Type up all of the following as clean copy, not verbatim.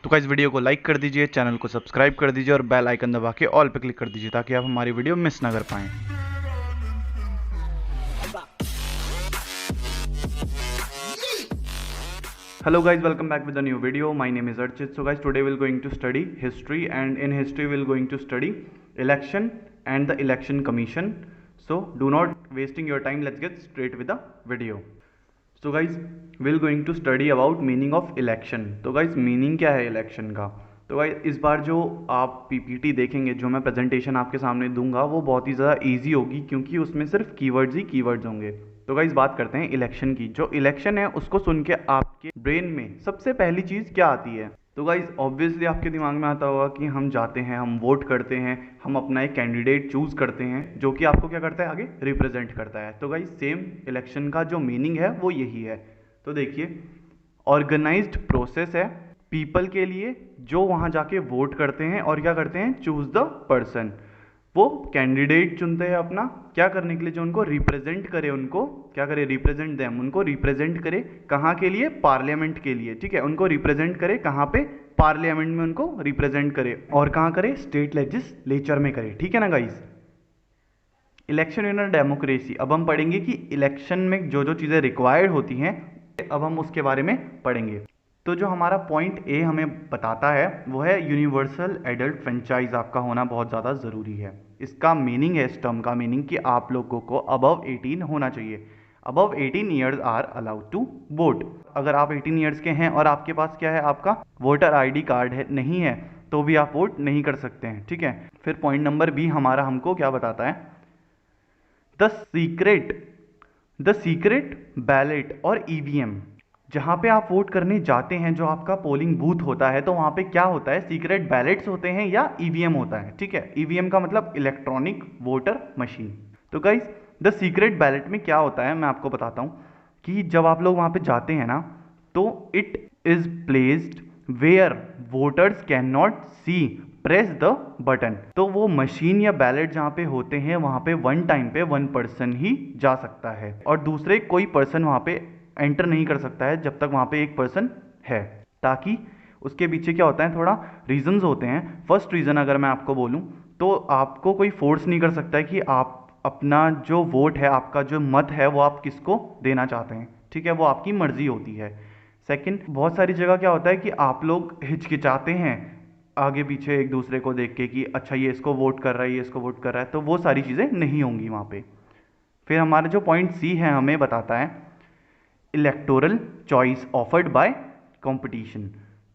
तो guys video को like कर दीजिए, चैनल को सब्सक्राइब कर दीजिए और बेल आइकन दबा के ऑल पे क्लिक कर दीजिए ताकि आप हमारी वीडियो मिस ना कर पाएं। Hello guys, welcome back with a new video. My name is Archit. So guys, today we're going to study history, and in history we're going to study election and the election commission. So do not wasting your time, let's get straight with the video. So guys, we're going to study about meaning of election. तो guys, meaning क्या है election का? तो guys इस बार जो आप PPT देखेंगे, जो मैं प्रेजेंटेशन आपके सामने दूंगा, वो बहुत ही ज़्यादा इजी होगी क्योंकि उसमें सिर्फ कीवर्ड्स ही कीवर्ड्स होंगे। तो गाइस बात करते हैं इलेक्शन की। जो इलेक्शन है उसको सुन के आपके ब्रेन में सबसे पहली चीज़ क्या आती है? तो गाइस ऑब्वियसली आपके दिमाग में आता होगा कि हम जाते हैं, हम वोट करते हैं, हम अपना एक कैंडिडेट चूज करते हैं जो कि आपको क्या करता है, आगे रिप्रेजेंट करता है। तो गाइस सेम इलेक्शन का जो मीनिंग है वो यही है। तो देखिए, ऑर्गेनाइज्ड प्रोसेस है पीपल के लिए जो वहाँ जाके वोट करते हैं और क्या करते हैं, चूज द पर्सन। वो कैंडिडेट चुनते हैं अपना क्या करने के लिए, जो उनको रिप्रेजेंट करे, उनको क्या करे, रिप्रेजेंट देम, उनको रिप्रेजेंट करे कहाँ के लिए, पार्लियामेंट के लिए। ठीक है, उनको रिप्रेजेंट करे कहाँ पे, पार्लियामेंट में उनको रिप्रेजेंट करे और कहाँ करे, स्टेट लेजिस्लेचर में करे। ठीक है ना guys. Election in a democracy, अब हम पढ़ेंगे कि इलेक्शन में जो जो चीज़ें रिक्वायर्ड होती हैं, अब हम उसके बारे में पढ़ेंगे। तो जो हमारा पॉइंट ए हमें बताता है वो है यूनिवर्सल एडल्ट फ्रेंचाइज आपका होना बहुत ज़्यादा ज़रूरी है। इसका मीनिंग है, इस टर्म का मीनिंग, कि आप लोगों को अबव 18 होना चाहिए। Above 18 years are allowed to vote. अगर आप 18 ईयर्स के हैं और आपके पास क्या है, आपका वोटर आईडी कार्ड है, नहीं है, तो भी आप वोट नहीं कर सकते हैं। ठीक है। फिर पॉइंट नंबर बी हमारा हमको क्या बताता है, द सीक्रेट बैलेट और ईवीएम। जहाँ पे आप वोट करने जाते हैं, जो आपका पोलिंग बूथ होता है, तो वहाँ पे क्या होता है, सीक्रेट बैलेट्स होते हैं या ईवीएम होता है। ठीक है, ईवीएम का मतलब इलेक्ट्रॉनिक वोटर मशीन। तो गाइस द सीक्रेट बैलेट में क्या होता है, मैं आपको बताता हूँ कि जब आप लोग वहाँ पे जाते हैं ना, तो it is placed where voters can not see press the button. तो वो मशीन या बैलेट जहाँ पे होते हैं, वहाँ पे वन टाइम पे वन पर्सन ही जा सकता है और दूसरे कोई पर्सन वहाँ पे एंटर नहीं कर सकता है जब तक वहाँ पे एक पर्सन है। ताकि उसके पीछे क्या होता है, थोड़ा रीजंस होते हैं। फर्स्ट रीज़न अगर मैं आपको बोलूँ तो आपको कोई फोर्स नहीं कर सकता है कि आप अपना जो वोट है, आपका जो मत है, वो आप किसको देना चाहते हैं। ठीक है, वो आपकी मर्जी होती है। सेकंड, बहुत सारी जगह क्या होता है कि आप लोग हिचकिचाते हैं आगे पीछे एक दूसरे को देख के कि अच्छा ये इसको वोट कर रहा है, ये इसको वोट कर रहा है, तो वो सारी चीज़ें नहीं होंगी वहाँ पे। फिर हमारा जो पॉइंट सी है हमें बताता है electoral choice offered by competition.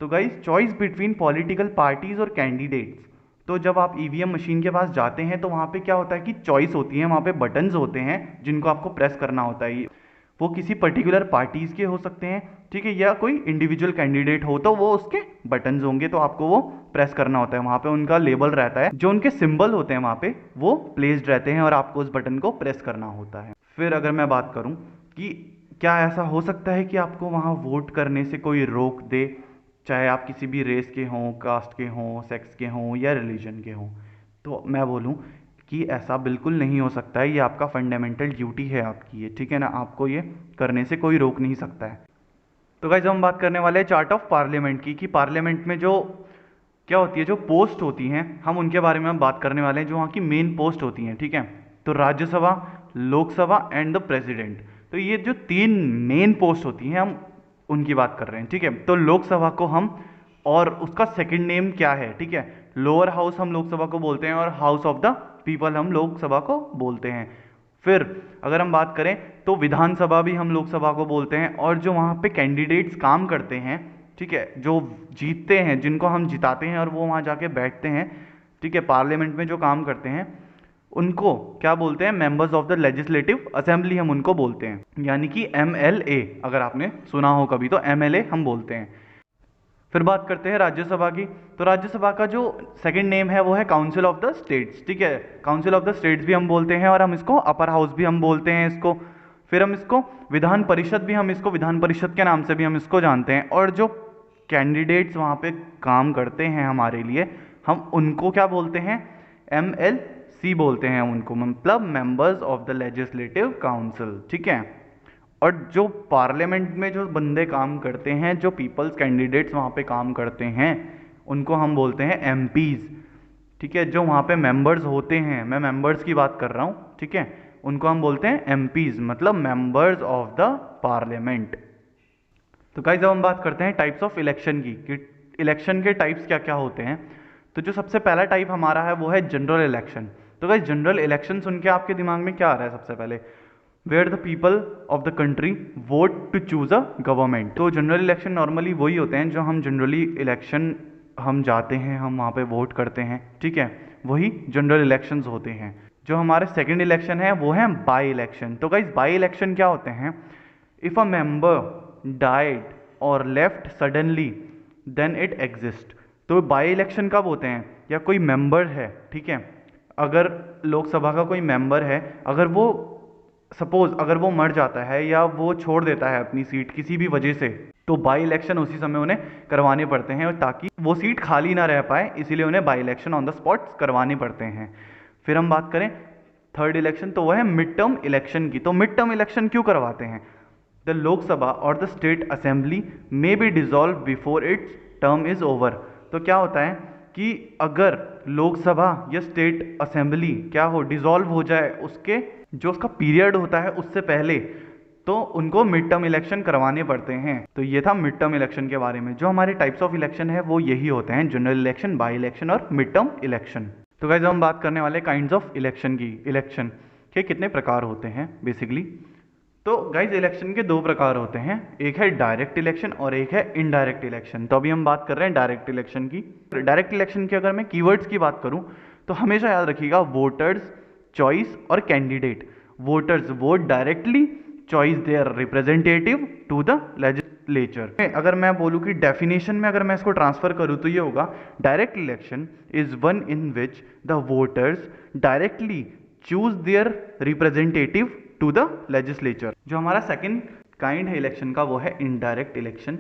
तो guys choice between political parties और कैंडिडेट्स। तो जब आप ईवीएम मशीन के पास जाते हैं तो वहाँ पे क्या होता है कि चॉइस होती है, वहाँ पे बटन्स होते हैं जिनको आपको प्रेस करना होता है। वो किसी पर्टिकुलर पार्टीज के हो सकते हैं, ठीक है, या कोई इंडिविजुअल कैंडिडेट हो तो वो उसके बटन्स होंगे, तो आपको वो प्रेस करना होता है। वहाँ पे उनका लेबल रहता है, जो उनके सिंबल होते हैं वहाँ पे वो प्लेस्ड रहते हैं और आपको उस बटन को प्रेस करना होता है। फिर अगर मैं बात करूँ कि क्या ऐसा हो सकता है कि आपको वहाँ वोट करने से कोई रोक दे, चाहे आप किसी भी रेस के हों, कास्ट के हों, सेक्स के हों या रिलीजन के हों, तो मैं बोलूँ कि ऐसा बिल्कुल नहीं हो सकता है। ये आपका फंडामेंटल ड्यूटी है आपकी, ये ठीक है ना, आपको ये करने से कोई रोक नहीं सकता है। तो गाइस हम बात करने वाले हैं चार्ट ऑफ पार्लियामेंट की, कि पार्लियामेंट में जो क्या होती है, जो पोस्ट होती हैं, हम उनके बारे में हम बात करने वाले हैं, जो वहाँ की मेन पोस्ट होती हैं। ठीक है, तो Rajya Sabha, Lok Sabha and the president. तो ये जो तीन मेन पोस्ट होती हैं हम उनकी बात कर रहे हैं। ठीक है, तो लोकसभा को हम, और उसका सेकंड नेम क्या है, ठीक है, लोअर हाउस हम लोकसभा को बोलते हैं और हाउस ऑफ द पीपल हम लोकसभा को बोलते हैं। फिर अगर हम बात करें तो विधानसभा भी हम लोकसभा को बोलते हैं, और जो वहाँ पे कैंडिडेट्स काम करते हैं, ठीक है, जो जीतते हैं, जिनको हम जिताते हैं और वो वहाँ जाके बैठते हैं, ठीक है, पार्लियामेंट में जो काम करते हैं, उनको क्या बोलते हैं, members of the legislative assembly हम उनको बोलते हैं, यानी कि एमएलए। अगर आपने सुना हो कभी तो एमएलए हम बोलते हैं। फिर बात करते हैं राज्यसभा की। तो राज्यसभा का जो सेकंड नेम है वो है काउंसिल ऑफ द स्टेट्स। ठीक है, काउंसिल ऑफ द स्टेट्स भी हम बोलते हैं और हम इसको अपर हाउस भी हम बोलते हैं इसको। फिर हम इसको विधान परिषद भी, हम इसको विधान परिषद के नाम से भी हम इसको जानते हैं। और जो कैंडिडेट्स वहाँ पे काम करते हैं हमारे लिए, हम उनको क्या बोलते हैं, एमएलसी बोलते हैं उनको, मतलब members of the legislative council. ठीक है, और जो पार्लियामेंट में जो बंदे काम करते हैं, जो पीपल्स कैंडिडेट्स वहाँ पे काम करते हैं, उनको हम बोलते हैं एमपीज। ठीक है, जो वहाँ पे मेंबर्स होते हैं, मैं मेंबर्स की बात कर रहा हूँ, ठीक है, उनको हम बोलते हैं एमपीज, मतलब मेंबर्स ऑफ द पार्लियामेंट। तो गाइस, जब हम बात करते हैं टाइप्स ऑफ इलेक्शन की, कि इलेक्शन के टाइप्स क्या क्या होते हैं, तो जो सबसे पहला टाइप हमारा है वो है जनरल इलेक्शन। तो गाइस, जनरल इलेक्शन सुन के आपके दिमाग में क्या आ रहा है सबसे पहले? Where the people of the country vote to choose a government. तो जनरल इलेक्शन नॉर्मली वही होते हैं जो हम जनरली इलेक्शन हम जाते हैं, हम वहाँ पे वोट करते हैं, ठीक है, वही जनरल इलेक्शंस होते हैं। जो हमारे सेकंड इलेक्शन है वो है बाई इलेक्शन। तो गाइस, बाई इलेक्शन क्या होते हैं? इफ अ मेंबर डाइड और left suddenly then it exist. तो बाई इलेक्शन कब होते हैं? या कोई मेंबर है, ठीक है, अगर लोकसभा का कोई मेंबर है, अगर वो सपोज अगर वो मर जाता है या वो छोड़ देता है अपनी सीट किसी भी वजह से, तो बाई इलेक्शन उसी समय उन्हें करवाने पड़ते हैं, ताकि वो सीट खाली ना रह पाए, इसीलिए उन्हें by election on the spot करवाने पड़ते हैं। फिर हम बात करें थर्ड इलेक्शन, तो वह है मिड टर्म इलेक्शन की। तो मिड टर्म इलेक्शन क्यों करवाते हैं? द लोकसभा और the state assembly may be dissolve before it's term is over. तो क्या होता है कि अगर लोकसभा या स्टेट असेंबली क्या हो, डिसॉल्व हो जाए, उसके जो उसका पीरियड होता है उससे पहले, तो उनको मिड टर्म इलेक्शन करवाने पड़ते हैं। तो ये था मिड टर्म इलेक्शन के बारे में। जो हमारे टाइप्स ऑफ इलेक्शन है वो यही होते हैं, जनरल इलेक्शन, बाई इलेक्शन और मिड टर्म इलेक्शन। तो गाइस, हम बात करने वाले काइंड्स ऑफ इलेक्शन की, इलेक्शन के कितने प्रकार होते हैं बेसिकली। तो गाइज, इलेक्शन के दो प्रकार होते हैं, एक है डायरेक्ट इलेक्शन और एक है इनडायरेक्ट इलेक्शन। तो अभी हम बात कर रहे हैं डायरेक्ट इलेक्शन की। डायरेक्ट इलेक्शन की अगर मैं कीवर्ड्स की बात करूं तो हमेशा याद रखिएगा वोटर्स, चॉइस और candidate. Voters vote directly, choice their representative to the legislature. अगर मैं बोलूं कि डेफिनेशन में अगर मैं इसको ट्रांसफर करूं तो ये होगा, direct election is one in which the voters directly choose their representative to the legislature. जो हमारा सेकंड काइंड है इलेक्शन का वो है इनडायरेक्ट इलेक्शन।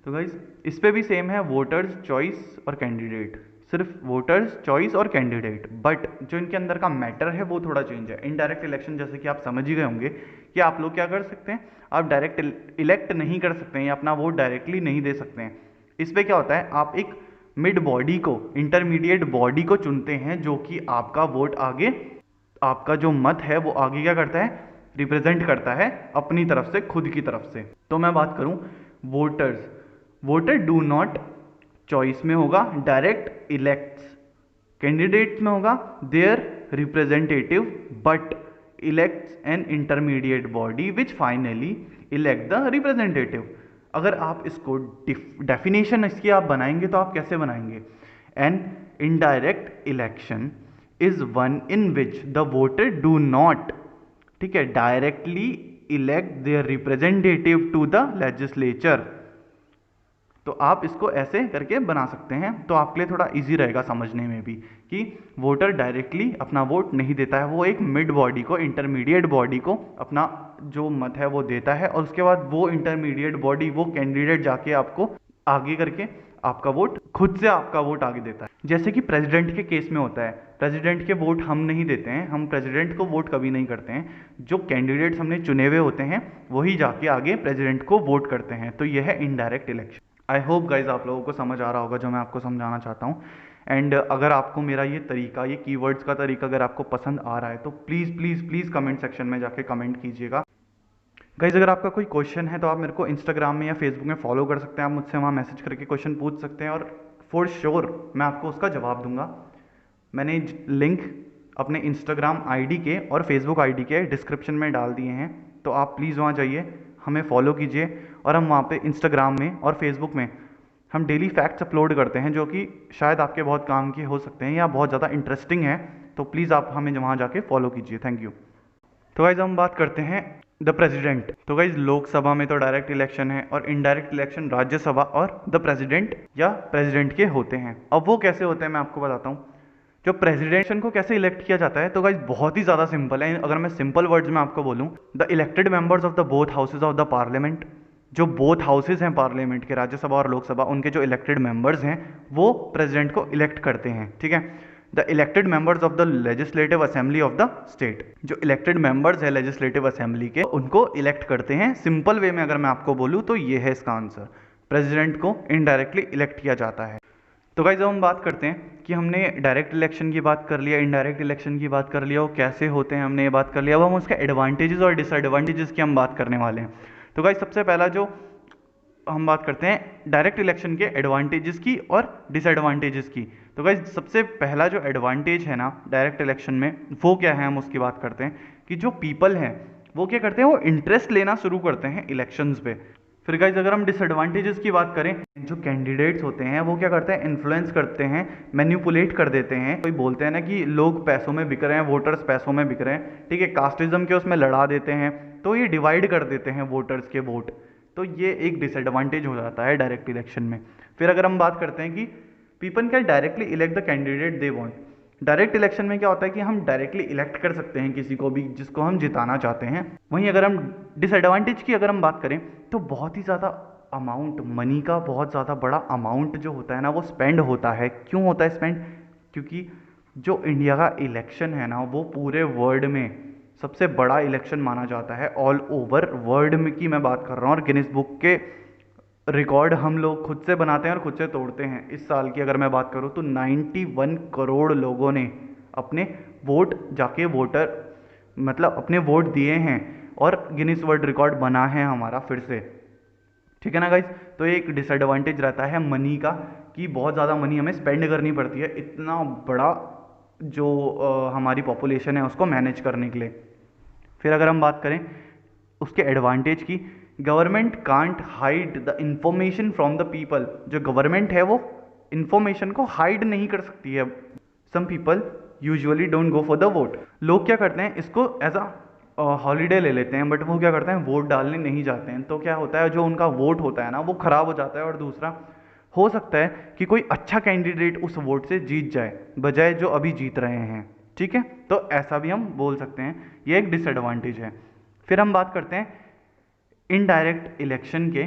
तो गाइज, इस पे भी सेम है, वोटर्स, चॉइस और कैंडिडेट, सिर्फ वोटर्स, चॉइस और कैंडिडेट, बट जो इनके अंदर का मैटर है वो थोड़ा चेंज है। इनडायरेक्ट इलेक्शन जैसे कि आप समझ ही गए होंगे कि आप लोग क्या कर सकते हैं, आप डायरेक्ट इलेक्ट नहीं कर सकते हैं या अपना वोट डायरेक्टली नहीं दे सकते हैं। इस पे क्या होता है, आप एक मिड बॉडी को, इंटरमीडिएट बॉडी को चुनते हैं, जो कि आपका वोट आगे, आपका जो मत है वो आगे क्या करता है, रिप्रेजेंट करता है अपनी तरफ से, खुद की तरफ से। तो मैं बात करूं voters, voter do not, choice में होगा डायरेक्ट इलेक्ट्स, कैंडिडेट में होगा their representative but elects an intermediate body which finally elect the representative. अगर आप इसको डेफिनेशन इसकी आप बनाएंगे तो आप कैसे बनाएंगे? An indirect election is one in which the voter do not, ठीक है, directly elect their representative to the legislature. तो आप इसको ऐसे करके बना सकते हैं, तो आपके लिए थोड़ा इजी रहेगा समझने में भी, कि वोटर डायरेक्टली अपना वोट नहीं देता है, वो एक मिड बॉडी को, इंटरमीडिएट बॉडी को अपना जो मत है वो देता है, और उसके बाद वो इंटरमीडिएट बॉडी, वो कैंडिडेट जाके आपको आगे करके आपका वोट, खुद से आपका वोट आगे देता है। जैसे कि प्रेसिडेंट के केस में होता है, प्रेसिडेंट के वोट हम नहीं देते हैं, हम प्रेसिडेंट को वोट कभी नहीं करते हैं, जो कैंडिडेट्स हमने चुने हुए होते हैं वही जाके आगे प्रेसिडेंट को वोट करते हैं। तो यह है indirect election. I hope guys आप लोगों को समझ आ रहा होगा जो मैं आपको समझाना चाहता हूँ। एंड अगर आपको मेरा ये तरीका, ये कीवर्ड्स का तरीका अगर आपको पसंद आ रहा है तो please please please comment section में जाके कमेंट कीजिएगा। गाइज, अगर आपका कोई क्वेश्चन है तो आप मेरे को इंस्टाग्राम में या फेसबुक में फॉलो कर सकते हैं, आप मुझसे वहाँ मैसेज करके क्वेश्चन पूछ सकते हैं, और फॉर श्योर मैं आपको उसका जवाब दूंगा। मैंने लिंक अपने इंस्टाग्राम आईडी के और फेसबुक आईडी के डिस्क्रिप्शन में डाल दिए हैं, तो आप प्लीज़ वहाँ जाइए, हमें फॉलो कीजिए, और हम वहाँ पे इंस्टाग्राम में और फेसबुक में हम डेली फैक्ट्स अपलोड करते हैं, जो कि शायद आपके बहुत काम के हो सकते हैं या बहुत ज़्यादा इंटरेस्टिंग है। तो प्लीज़ आप हमें वहाँ जाके फॉलो कीजिए। Thank you. तो गाइज, हम बात करते हैं द प्रेसिडेंट। तो गाइज, लोकसभा में तो डायरेक्ट इलेक्शन है, और इनडायरेक्ट इलेक्शन राज्यसभा और द प्रेसिडेंट या प्रेसिडेंट के होते हैं। अब वो कैसे होते हैं मैं आपको बताता हूँ। जो प्रेसिडेंट को कैसे इलेक्ट किया जाता है, तो गाइज बहुत ही ज़्यादा सिंपल है। अगर मैं सिंपल वर्ड्स में आपको बोलूँ, the elected members of the both houses of the parliament, जो बोथ हाउसेज हैं पार्लियामेंट के, राज्यसभा और लोकसभा, उनके जो इलेक्टेड मेंबर्स हैं वो प्रेसिडेंट को इलेक्ट करते हैं, ठीक है। The elected members of the legislative assembly of the state. जो इलेक्टेड मेंबर्स है लेजिस्लेटिव असेंबली के, उनको इलेक्ट करते हैं। सिंपल वे में अगर मैं आपको बोलूँ तो ये है इसका आंसर, प्रेसिडेंट को इनडायरेक्टली इलेक्ट किया जाता है। तो गाइस, जब हम बात करते हैं कि हमने डायरेक्ट इलेक्शन की बात कर लिया, इनडायरेक्ट इलेक्शन की बात कर लिया, वो कैसे होते हैं हमने ये बात कर लिया, अब हम उसके एडवांटेजेस और डिसएडवांटेजेस की हम बात करने वाले हैं। तो गाइस, सबसे पहला जो हम बात करते हैं डायरेक्ट इलेक्शन के एडवांटेजेस की और डिसएडवांटेजेस की। तो गाइस, सबसे पहला जो एडवांटेज है ना डायरेक्ट इलेक्शन में, वो क्या है, हम उसकी बात करते हैं कि जो पीपल हैं वो क्या करते हैं, वो इंटरेस्ट लेना शुरू करते हैं इलेक्शंस पे। फिर गाइस, अगर हम डिसएडवांटेजेस की बात करें, जो कैंडिडेट्स होते हैं वो क्या करते हैं, इन्फ्लुएंस करते हैं, मैन्युपुलेट कर देते हैं। कोई बोलते हैं ना कि लोग पैसों में बिक रहे हैं, वोटर्स पैसों में बिक रहे हैं, ठीक है, कास्टिज्म के उसमें लड़ा देते हैं, तो ये डिवाइड कर देते हैं वोटर्स के वोट। तो ये एक डिसएडवांटेज हो जाता है डायरेक्ट इलेक्शन में। फिर अगर हम बात करते हैं कि people can directly elect the candidate they want. Direct election में क्या होता है कि हम डायरेक्टली इलेक्ट कर सकते हैं किसी को भी जिसको हम जिताना चाहते हैं। वहीं अगर हम डिसएडवांटेज की अगर हम बात करें तो बहुत ही ज़्यादा अमाउंट, मनी का बहुत ज़्यादा बड़ा अमाउंट जो होता है ना वो स्पेंड होता है। क्यों होता है स्पेंड? क्योंकि जो इंडिया का इलेक्शन है ना वो पूरे वर्ल्ड में सबसे बड़ा इलेक्शन माना जाता है। ऑल ओवर वर्ल्ड में की मैं बात कर रहा हूँ, और गिनीज बुक के रिकॉर्ड हम लोग खुद से बनाते हैं और खुद से तोड़ते हैं। इस साल की अगर मैं बात करूं तो 91 करोड़ लोगों ने अपने वोट जाके मतलब अपने वोट दिए हैं, और गिनीज वर्ल्ड रिकॉर्ड बना है हमारा फिर से, ठीक है ना गाइज। तो एक डिसएडवांटेज रहता है मनी का, कि बहुत ज़्यादा मनी हमें स्पेंड करनी पड़ती है इतना बड़ा जो हमारी पॉपुलेशन है उसको मैनेज करने के लिए। फिर अगर हम बात करें उसके एडवांटेज की, government can't hide the information from the people. जो गवर्नमेंट है वो इंफॉर्मेशन को हाइड नहीं कर सकती है। Some people usually don't go for the vote. लोग क्या करते हैं, इसको एज अ हॉलीडे ले लेते हैं, बट वो क्या करते हैं, वोट डालने नहीं जाते हैं। तो क्या होता है, जो उनका वोट होता है ना वो खराब हो जाता है। और दूसरा हो सकता है कि कोई अच्छा कैंडिडेट उस वोट से जीत जाए बजाय जो अभी जीत रहे हैं, ठीक है। तो ऐसा भी हम बोल सकते हैं, ये एक डिसएडवांटेज है। फिर हम बात करते हैं इनडायरेक्ट इलेक्शन के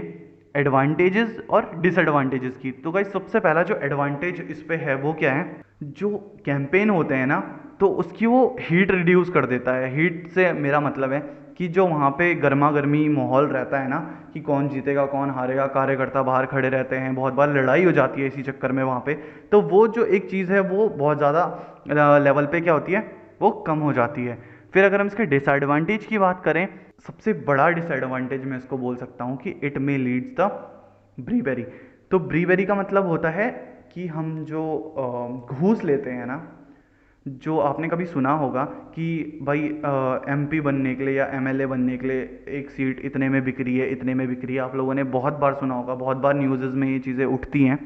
एडवांटेजेस और डिसएडवांटेजेस की। तो गाइस, सबसे पहला जो एडवांटेज इस पे है वो क्या है, जो कैंपेन होते हैं ना तो उसकी वो हीट रिड्यूस कर देता है। हीट से मेरा मतलब है कि जो वहाँ पे गर्मा गर्मी माहौल रहता है ना, कि कौन जीतेगा कौन हारेगा, कार्यकर्ता बाहर खड़े रहते हैं, बहुत बार लड़ाई हो जाती है इसी चक्कर में वहाँ पे। तो वो जो एक चीज़ है वो बहुत ज़्यादा लेवल पे क्या होती है, वो कम हो जाती है। फिर अगर हम इसके डिसएडवांटेज की बात करें, सबसे बड़ा डिसएडवांटेज मैं इसको बोल सकता हूँ कि इट मे लीड्स द ब्रीबेरी। तो ब्रीबेरी का मतलब होता है कि हम जो घूस लेते हैं ना, जो आपने कभी सुना होगा कि भाई एमपी बनने के लिए या एमएलए बनने के लिए एक सीट इतने में बिक रही है, इतने में बिक रही है। आप लोगों ने बहुत बार सुना होगा, बहुत बार न्यूज़ में ये चीज़ें उठती हैं।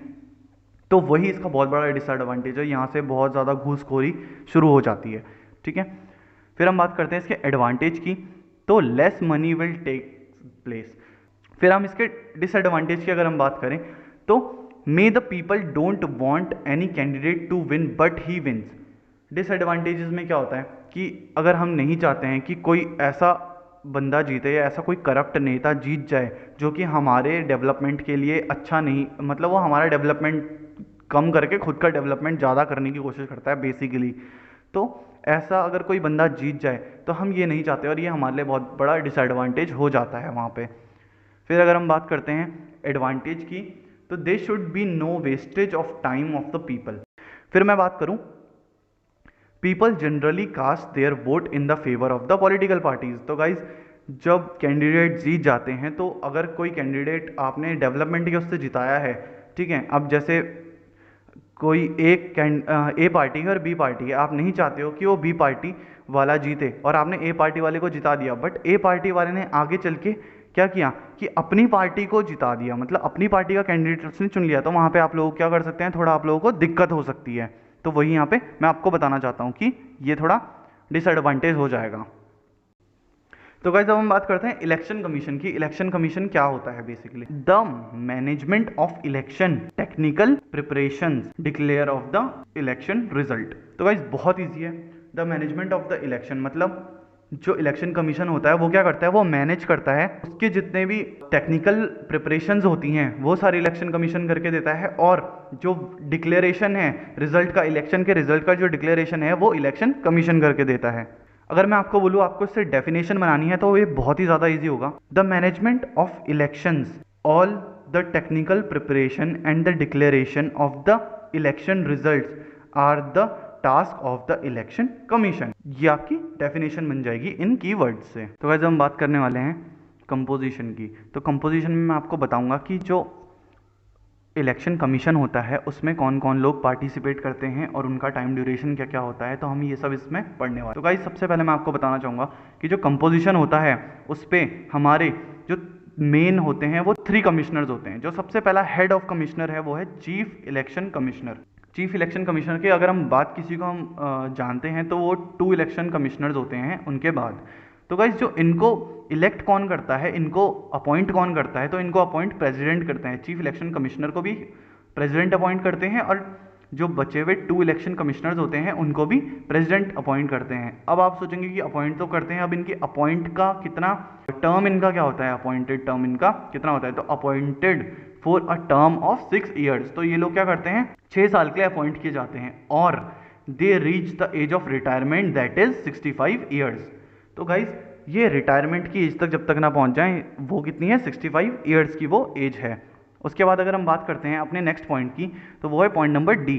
तो वही इसका बहुत बड़ा डिसएडवांटेज है, यहाँ से बहुत ज़्यादा घूसखोरी शुरू हो जाती है, ठीक है। फिर हम बात करते हैं इसके एडवांटेज की, तो less money will take place. फिर हम इसके डिसएडवांटेज की अगर हम बात करें तो may the people don't want any candidate to win but he wins. Disadvantages में क्या होता है कि अगर हम नहीं चाहते हैं कि कोई ऐसा बंदा जीते या ऐसा कोई करप्ट नेता जीत जाए जो कि हमारे डेवलपमेंट के लिए अच्छा नहीं, मतलब वो हमारा डेवलपमेंट कम करके खुद का डेवलपमेंट ज़्यादा करने की कोशिश करता है बेसिकली। तो ऐसा अगर कोई बंदा जीत जाए तो हम ये नहीं चाहते, और ये हमारे लिए बहुत बड़ा डिसएडवांटेज हो जाता है वहाँ पे। फिर अगर हम बात करते हैं एडवांटेज की, तो they should be no wastage of time of the people. फिर मैं बात करूँ, people generally cast their vote in the favour of the political parties. तो गाइज, जब कैंडिडेट जीत जाते हैं तो अगर कोई कैंडिडेट आपने डेवलपमेंट के उससे जिताया है, ठीक है, अब जैसे कोई एक ए पार्टी है और बी पार्टी है, आप नहीं चाहते हो कि वो बी पार्टी वाला जीते और आपने ए पार्टी वाले को जिता दिया, बट ए पार्टी वाले ने आगे चल के क्या किया कि अपनी पार्टी को जिता दिया, मतलब अपनी पार्टी का कैंडिडेट उसने चुन लिया। तो वहाँ पे आप लोग क्या कर सकते हैं, थोड़ा आप लोगों को दिक्कत हो सकती है। तो वही यहाँ पे मैं आपको बताना चाहता हूँ कि ये थोड़ा डिसएडवांटेज हो जाएगा। तो गाइस, अब हम बात करते हैं इलेक्शन कमीशन की। इलेक्शन कमीशन क्या होता है basically, the management of election, technical preparations, declare of the election result. तो गाइस, बहुत ईजी है। The management of the election मतलब जो इलेक्शन कमीशन होता है वो क्या करता है, वो मैनेज करता है, उसके जितने भी टेक्निकल प्रिपरेशंस होती हैं वो सारी इलेक्शन कमीशन करके देता है, और जो डिक्लेरेशन है रिजल्ट का, इलेक्शन के रिजल्ट का जो डिक्लेरेशन है वो इलेक्शन कमीशन करके देता है। अगर मैं आपको बोलूँ आपको इससे डेफिनेशन बनानी है तो ये बहुत ही ज़्यादा ईजी होगा। The management of elections, all the technical preparation and the declaration of the election results are the task of the election commission. ये आपकी डेफिनेशन बन जाएगी इन कीवर्ड्स से। तो वैसे हम बात करने वाले हैं कंपोजिशन की। तो कंपोजिशन में मैं आपको बताऊंगा कि जो इलेक्शन कमीशन होता है उसमें कौन कौन लोग पार्टिसिपेट करते हैं और उनका टाइम ड्यूरेशन क्या क्या होता है, तो हम ये सब इसमें पढ़ने वाले। तो गाइस सबसे पहले मैं आपको बताना चाहूँगा कि जो कंपोजिशन होता है उस पर हमारे जो मेन होते हैं वो 3 कमिश्नर्स होते हैं। जो सबसे पहला हेड ऑफ कमिश्नर है वो है chief election commissioner. Chief election commissioner की अगर हम बात किसी को हम जानते हैं तो वो 2 इलेक्शन कमिश्नर्स होते हैं उनके बाद। तो गाइज जो इनको इलेक्ट कौन करता है, इनको अपॉइंट कौन करता है, तो इनको अपॉइंट प्रेसिडेंट करते हैं। चीफ इलेक्शन कमिश्नर को भी प्रेसिडेंट अपॉइंट करते हैं और जो बचे हुए 2 इलेक्शन कमिश्नर्स होते हैं उनको भी प्रेसिडेंट अपॉइंट करते हैं। अब आप सोचेंगे कि अपॉइंट तो करते हैं, अब इनकी अपॉइंट का कितना टर्म इनका क्या होता है, अपॉइंटेड टर्म इनका कितना होता है, तो appointed for a term of 6 years. तो ये लोग क्या करते हैं 6 साल के लिए अपॉइंट किए जाते हैं और they reach the age of retirement that is 65 years. तो गाइज ये रिटायरमेंट की एज तक जब तक ना पहुंच जाएं वो कितनी है 65 ईयर्स की वो एज है। उसके बाद अगर हम बात करते हैं अपने नेक्स्ट पॉइंट की तो वो है point number D,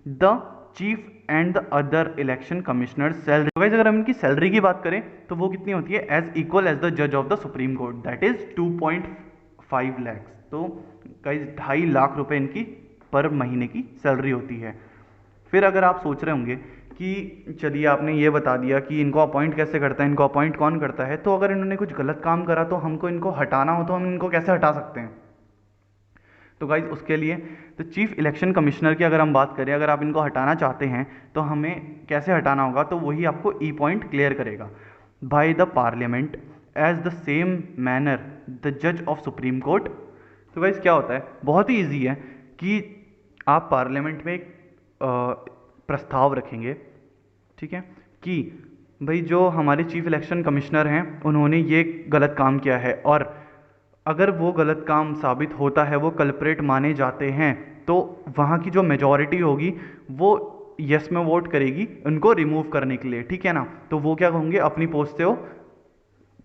the cheap and the other election commissioner salary. Guys अगर हम इनकी सैलरी की बात करें तो वो कितनी होती है एज इक्वल एज द जज of the supreme court that is 2.5 lakhs. तो गाइस 2.5 लाख रुपए इनकी पर महीने की सैलरी होती है। फिर अगर आप सोच रहे होंगे कि चलिए आपने ये बता दिया कि इनको अपॉइंट कैसे करता है, इनको अपॉइंट कौन करता है, तो अगर इन्होंने कुछ गलत काम करा तो हमको इनको हटाना हो तो हम इनको कैसे हटा सकते हैं। तो गाइज उसके लिए तो चीफ इलेक्शन कमिश्नर की अगर हम बात करें, अगर आप इनको हटाना चाहते हैं तो हमें कैसे हटाना होगा, तो वही आपको ई पॉइंट क्लियर करेगा। By the parliament as the same manner the जज ऑफ सुप्रीम कोर्ट। तो गाइज क्या होता है, बहुत ही ईजी है कि आप पार्लियामेंट में एक प्रस्ताव रखेंगे, ठीक है, कि भाई जो हमारे चीफ इलेक्शन कमिश्नर हैं उन्होंने ये गलत काम किया है, और अगर वो गलत काम साबित होता है, वो कल्प्रेट माने जाते हैं, तो वहाँ की जो मेजॉरिटी होगी वो यस में वोट करेगी उनको रिमूव करने के लिए, ठीक है ना। तो वो क्या होंगे, अपनी पोस्ट से वो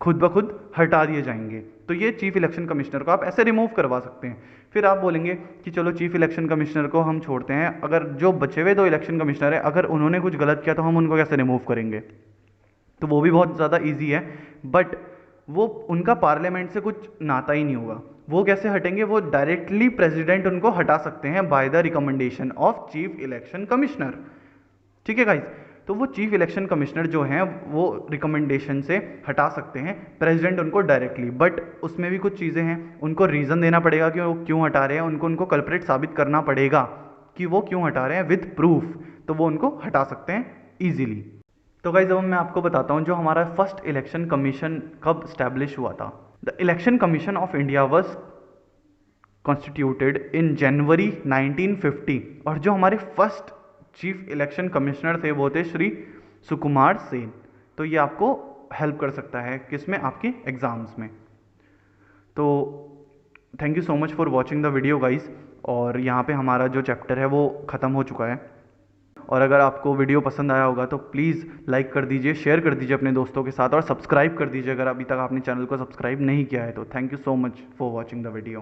खुद ब खुद हटा दिए जाएंगे। तो ये चीफ इलेक्शन कमिश्नर को आप ऐसे रिमूव करवा सकते हैं। फिर आप बोलेंगे कि चलो चीफ इलेक्शन कमिश्नर को हम छोड़ते हैं, अगर जो बचे हुए 2 इलेक्शन कमिश्नर है अगर उन्होंने कुछ गलत किया तो हम उनको कैसे रिमूव करेंगे, तो वो भी बहुत ज़्यादा ईजी है, बट वो उनका पार्लियामेंट से कुछ नाता ही नहीं होगा। वो कैसे हटेंगे, वो डायरेक्टली प्रेसिडेंट उनको हटा सकते हैं by the recommendation of chief election commissioner, ठीक है गाइज। तो वो चीफ इलेक्शन कमिश्नर जो हैं वो रिकमेंडेशन से हटा सकते हैं प्रेसिडेंट उनको डायरेक्टली, बट उसमें भी कुछ चीज़ें हैं, उनको रीज़न देना पड़ेगा कि वो क्यों हटा रहे हैं, उनको कल्प्रेट साबित करना पड़ेगा कि वो क्यों हटा रहे हैं विद प्रूफ, तो वो उनको हटा सकते हैं ईजिली। तो गाइज अब मैं आपको बताता हूँ जो हमारा फर्स्ट इलेक्शन कमीशन कब स्टैब्लिश हुआ था। The election commission of India was constituted in January 1950, और जो हमारे फर्स्ट चीफ इलेक्शन कमिश्नर थे वो थे श्री सुकुमार सेन। तो ये आपको हेल्प कर सकता है किसमें, आपके एग्जाम्स में। तो thank you so much for watching the video guys, और यहाँ पे हमारा जो चैप्टर है वो ख़त्म हो चुका है। और अगर आपको वीडियो पसंद आया होगा तो प्लीज़ लाइक कर दीजिए, शेयर कर दीजिए अपने दोस्तों के साथ, और सब्सक्राइब कर दीजिए अगर अभी तक आपने चैनल को सब्सक्राइब नहीं किया है तो। Thank you so much for watching the video.